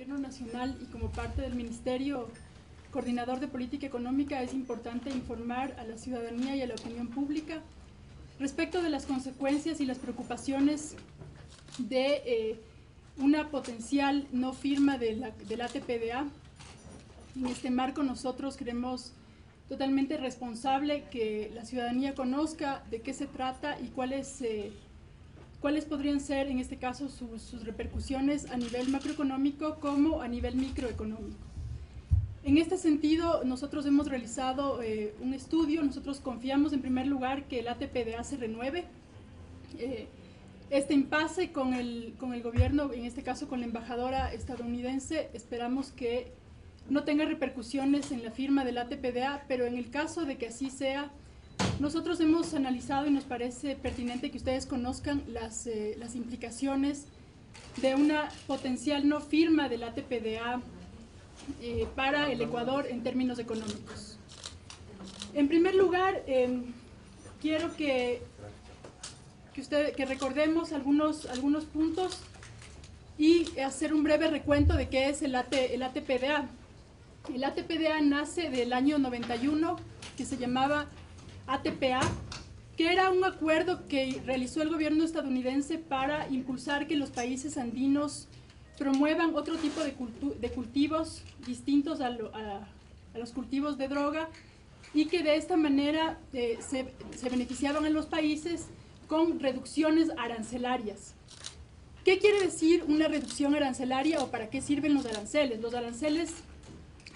Gobierno Nacional y como parte del Ministerio Coordinador de Política Económica es importante informar a la ciudadanía y a la opinión pública respecto de las consecuencias y las preocupaciones de una potencial no firma del AT-PDA. En este marco nosotros creemos totalmente responsable que la ciudadanía conozca de qué se trata y cuáles podrían ser, en este caso, sus repercusiones a nivel macroeconómico como a nivel microeconómico. En este sentido, nosotros hemos realizado un estudio. Nosotros confiamos en primer lugar que el AT-PDA se renueve. Este impasse con el gobierno, en este caso con la embajadora estadounidense, esperamos que no tenga repercusiones en la firma del AT-PDA, pero en el caso de que así sea, nosotros hemos analizado y nos parece pertinente que ustedes conozcan las implicaciones de una potencial no firma del AT-PDA para el Ecuador en términos económicos. En primer lugar, quiero que recordemos algunos puntos y hacer un breve recuento de qué es el AT-PDA. El AT-PDA nace del año 91, que se llamaba ATPA, que era un acuerdo que realizó el gobierno estadounidense para impulsar que los países andinos promuevan otro tipo de cultivos distintos a los cultivos de droga, y que de esta manera se beneficiaban a los países con reducciones arancelarias. ¿Qué quiere decir una reducción arancelaria o para qué sirven los aranceles? Los aranceles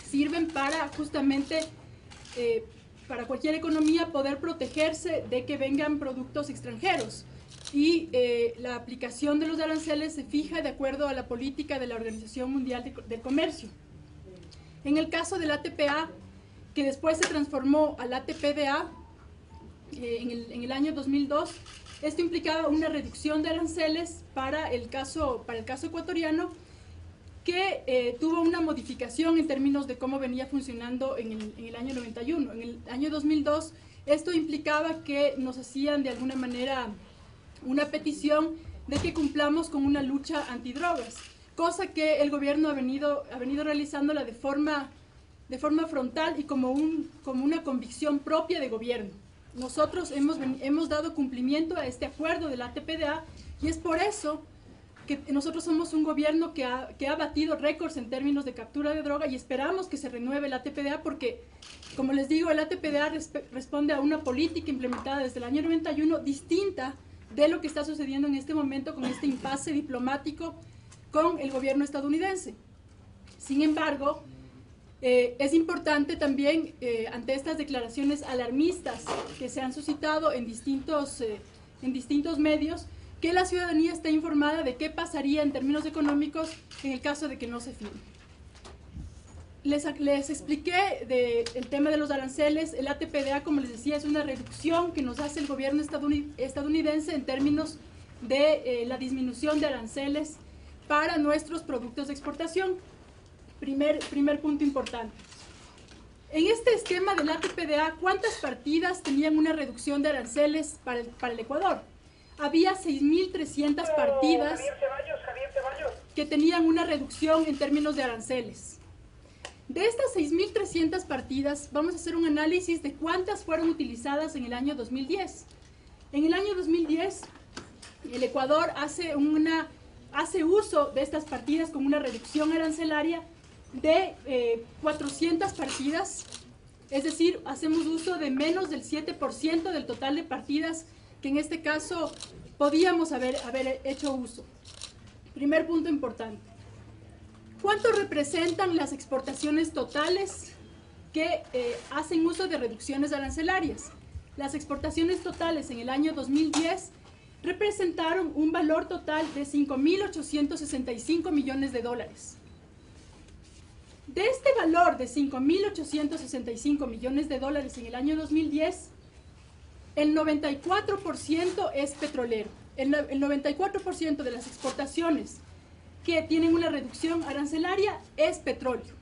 sirven para justamente para cualquier economía poder protegerse de que vengan productos extranjeros, y la aplicación de los aranceles se fija de acuerdo a la política de la Organización Mundial del Comercio. En el caso del ATPA, que después se transformó al AT-PDA en el año 2002, esto implicaba una reducción de aranceles para el caso ecuatoriano, que tuvo una modificación en términos de cómo venía funcionando en el año 91. En el año 2002, esto implicaba que nos hacían de alguna manera una petición de que cumplamos con una lucha antidrogas, cosa que el gobierno ha venido realizándola de forma frontal y como una convicción propia de gobierno. Nosotros hemos dado cumplimiento a este acuerdo del AT-PDA, y es por eso que nosotros somos un gobierno que ha batido récords en términos de captura de droga, y esperamos que se renueve el AT-PDA porque, como les digo, el AT-PDA responde a una política implementada desde el año 91 distinta de lo que está sucediendo en este momento con este impasse diplomático con el gobierno estadounidense. Sin embargo, es importante también, ante estas declaraciones alarmistas que se han suscitado en distintos medios, que la ciudadanía esté informada de qué pasaría en términos económicos en el caso de que no se firme. Les expliqué el tema de los aranceles. El AT-PDA, como les decía, es una reducción que nos hace el gobierno estadounidense en términos de la disminución de aranceles para nuestros productos de exportación. Primer punto importante. En este esquema del AT-PDA, ¿cuántas partidas tenían una reducción de aranceles para el Ecuador? Había 6.300 partidas que tenían una reducción en términos de aranceles. De estas 6.300 partidas, vamos a hacer un análisis de cuántas fueron utilizadas en el año 2010. En el año 2010, el Ecuador hace uso de estas partidas con una reducción arancelaria de 400 partidas, es decir, hacemos uso de menos del 7% del total de partidas que en este caso podíamos haber hecho uso. Primer punto importante. ¿Cuánto representan las exportaciones totales que hacen uso de reducciones arancelarias? Las exportaciones totales en el año 2010 representaron un valor total de 5.865 millones de dólares. De este valor de 5.865 millones de dólares en el año 2010, el 94% es petrolero. El 94% de las exportaciones que tienen una reducción arancelaria es petróleo.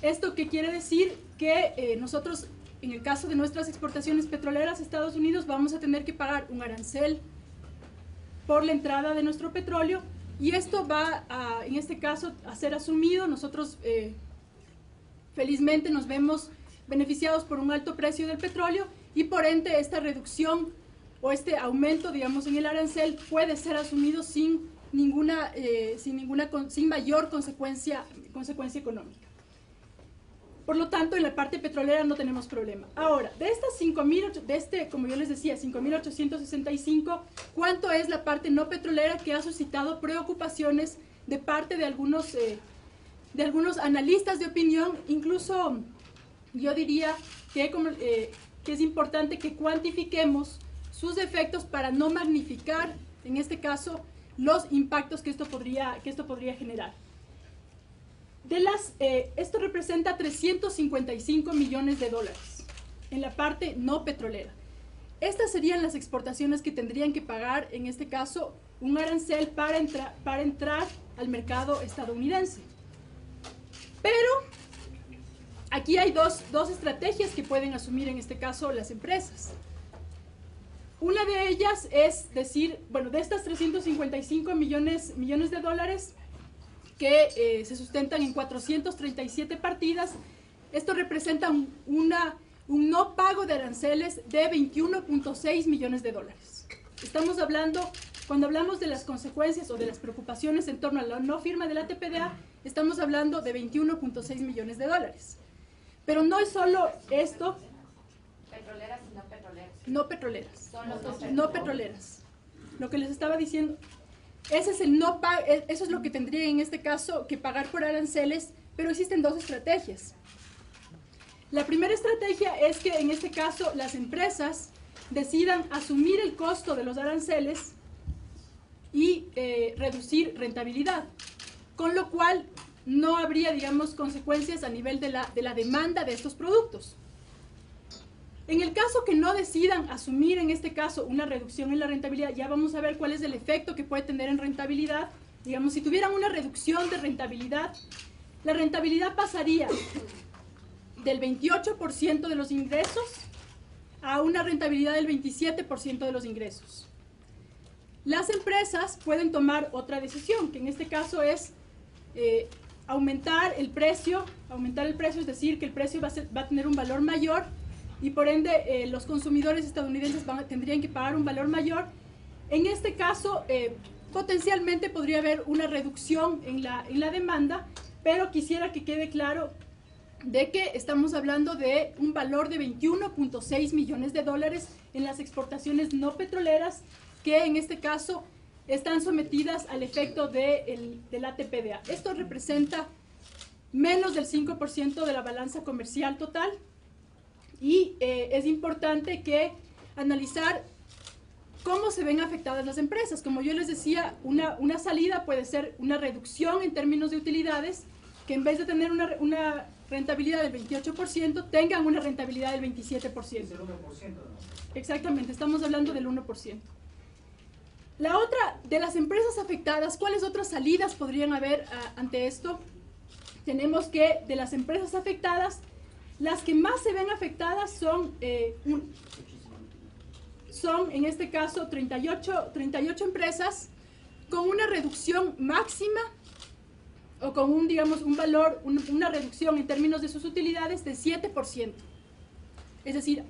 ¿Esto qué quiere decir? Que nosotros, en el caso de nuestras exportaciones petroleras a Estados Unidos, vamos a tener que pagar un arancel por la entrada de nuestro petróleo, y esto va a, en este caso, a ser asumido. Nosotros felizmente nos vemos beneficiados por un alto precio del petróleo y por ende esta reducción o este aumento, digamos, en el arancel puede ser asumido sin mayor consecuencia económica. Por lo tanto, en la parte petrolera no tenemos problema. Ahora, de estas 5.000, como yo les decía, 5.865, ¿cuánto es la parte no petrolera que ha suscitado preocupaciones de parte de algunos analistas de opinión? Incluso yo diría que es importante que cuantifiquemos sus efectos para no magnificar, en este caso, los impactos que esto podría generar. Esto representa 355 millones de dólares en la parte no petrolera. Estas serían las exportaciones que tendrían que pagar, en este caso, un arancel para entrar al mercado estadounidense. Pero aquí hay dos estrategias que pueden asumir, en este caso, las empresas. Una de ellas es decir, bueno, de estas 355 millones de dólares, que se sustentan en 437 partidas, esto representa un no pago de aranceles de 21.6 millones de dólares. Estamos hablando, cuando hablamos de las consecuencias o de las preocupaciones en torno a la no firma del ATPDA, estamos hablando de 21.6 millones de dólares. Pero no es solo esto. Petroleras y no petroleras. No petroleras. Son los dos. No petroleras. Lo que les estaba diciendo. Ese es eso es lo que tendría en este caso que pagar por aranceles, pero existen dos estrategias. La primera estrategia es que en este caso las empresas decidan asumir el costo de los aranceles y reducir rentabilidad, con lo cual no habría, digamos, consecuencias a nivel de la demanda de estos productos. En el caso que no decidan asumir, en este caso, una reducción en la rentabilidad, ya vamos a ver cuál es el efecto que puede tener en rentabilidad. Digamos, si tuvieran una reducción de rentabilidad, la rentabilidad pasaría del 28% de los ingresos a una rentabilidad del 27% de los ingresos. Las empresas pueden tomar otra decisión, que en este caso es aumentar el precio, es decir, que el precio va a tener un valor mayor, y por ende los consumidores estadounidenses tendrían que pagar un valor mayor. En este caso, potencialmente podría haber una reducción en la demanda, pero quisiera que quede claro de que estamos hablando de un valor de 21.6 millones de dólares en las exportaciones no petroleras, que en este caso están sometidas al efecto del ATPDA. Esto representa menos del 5% de la balanza comercial total. Y es importante que analizar cómo se ven afectadas las empresas. Como yo les decía, una salida puede ser una reducción en términos de utilidades, que en vez de tener una rentabilidad del 28%, tengan una rentabilidad del 27%. Es el 1%, ¿no? Exactamente, estamos hablando del 1%. La otra, de las empresas afectadas, ¿cuáles otras salidas podrían haber ante esto? Tenemos que, de las empresas afectadas, las que más se ven afectadas son en este caso 38 empresas con una reducción máxima o con una reducción en términos de sus utilidades de 7%. Es decir,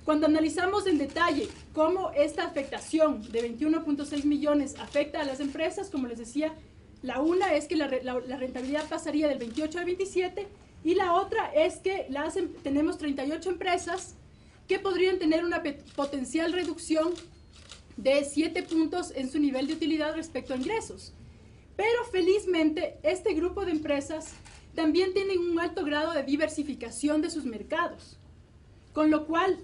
cuando analizamos en detalle cómo esta afectación de 21.6 millones afecta a las empresas, como les decía, la una es que la rentabilidad pasaría del 28 al 27%, y la otra es que tenemos 38 empresas que podrían tener una potencial reducción de 7 puntos en su nivel de utilidad respecto a ingresos. Pero felizmente este grupo de empresas también tienen un alto grado de diversificación de sus mercados, con lo cual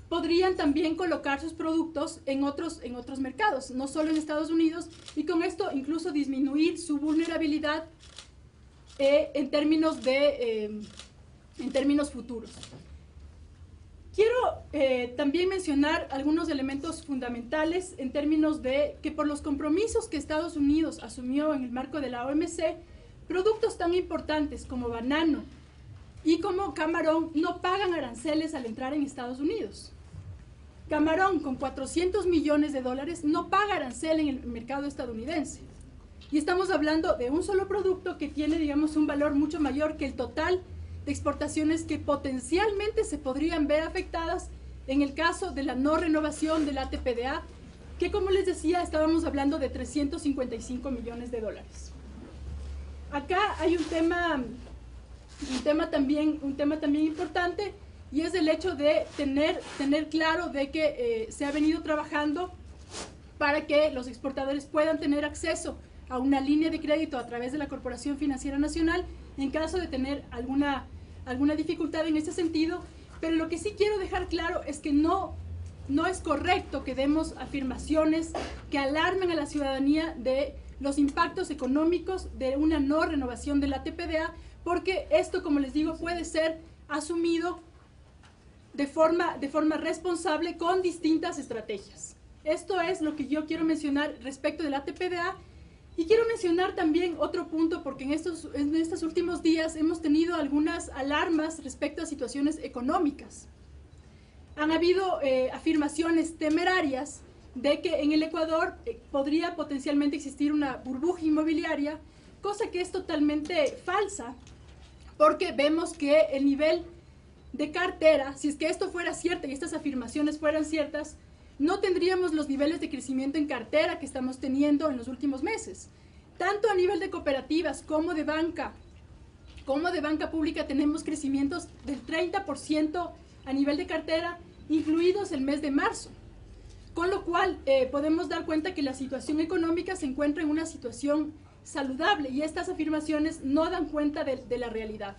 podrían también colocar sus productos en otros mercados, no solo en Estados Unidos, y con esto incluso disminuir su vulnerabilidad en términos futuros. Quiero también mencionar algunos elementos fundamentales en términos de que por los compromisos que Estados Unidos asumió en el marco de la OMC, productos tan importantes como banano y como camarón no pagan aranceles al entrar en Estados Unidos. Camarón con 400 millones de dólares no paga arancel en el mercado estadounidense. y estamos hablando de un solo producto que tiene, digamos, un valor mucho mayor que el total de exportaciones que potencialmente se podrían ver afectadas en el caso de la no renovación del ATPDA, que como les decía, estábamos hablando de 355 millones de dólares. Acá hay un tema también importante, y es el hecho de tener claro de que se ha venido trabajando para que los exportadores puedan tener acceso a una línea de crédito a través de la Corporación Financiera Nacional en caso de tener alguna dificultad en ese sentido. Pero lo que sí quiero dejar claro es que no es correcto que demos afirmaciones que alarmen a la ciudadanía de los impactos económicos de una no renovación del ATPDA, porque esto, como les digo, puede ser asumido de forma responsable con distintas estrategias. Esto es lo que yo quiero mencionar respecto del ATPDA. Y quiero mencionar también otro punto, porque en estos últimos días hemos tenido algunas alarmas respecto a situaciones económicas. Han habido afirmaciones temerarias de que en el Ecuador podría potencialmente existir una burbuja inmobiliaria, cosa que es totalmente falsa, porque vemos que el nivel de cartera, si es que esto fuera cierto y estas afirmaciones fueran ciertas, no tendríamos los niveles de crecimiento en cartera que estamos teniendo en los últimos meses. Tanto a nivel de cooperativas como de banca pública tenemos crecimientos del 30% a nivel de cartera, incluidos el mes de marzo. Con lo cual podemos dar cuenta que la situación económica se encuentra en una situación saludable, y estas afirmaciones no dan cuenta de la realidad.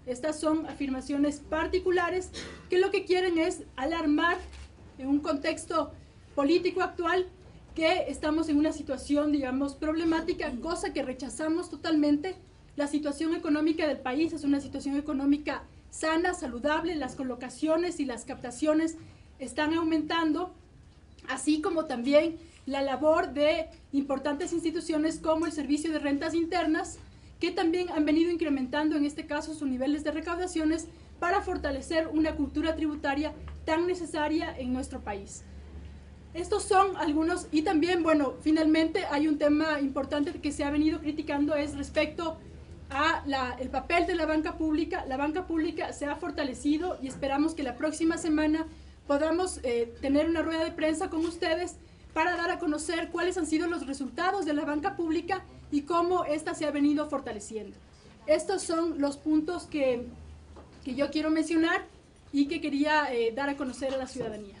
Estas son afirmaciones particulares que lo que quieren es alarmar en un contexto político actual, que estamos en una situación, digamos, problemática, cosa que rechazamos totalmente. La situación económica del país es una situación económica sana, saludable, las colocaciones y las captaciones están aumentando, así como también la labor de importantes instituciones como el Servicio de Rentas Internas, que también han venido incrementando en este caso sus niveles de recaudaciones para fortalecer una cultura tributaria tan necesaria en nuestro país. Estos son algunos, y también, bueno, finalmente hay un tema importante que se ha venido criticando, es respecto a el papel de la banca pública. La banca pública se ha fortalecido y esperamos que la próxima semana podamos tener una rueda de prensa con ustedes para dar a conocer cuáles han sido los resultados de la banca pública y cómo ésta se ha venido fortaleciendo. Estos son los puntos que yo quiero mencionar y que quería dar a conocer a la ciudadanía.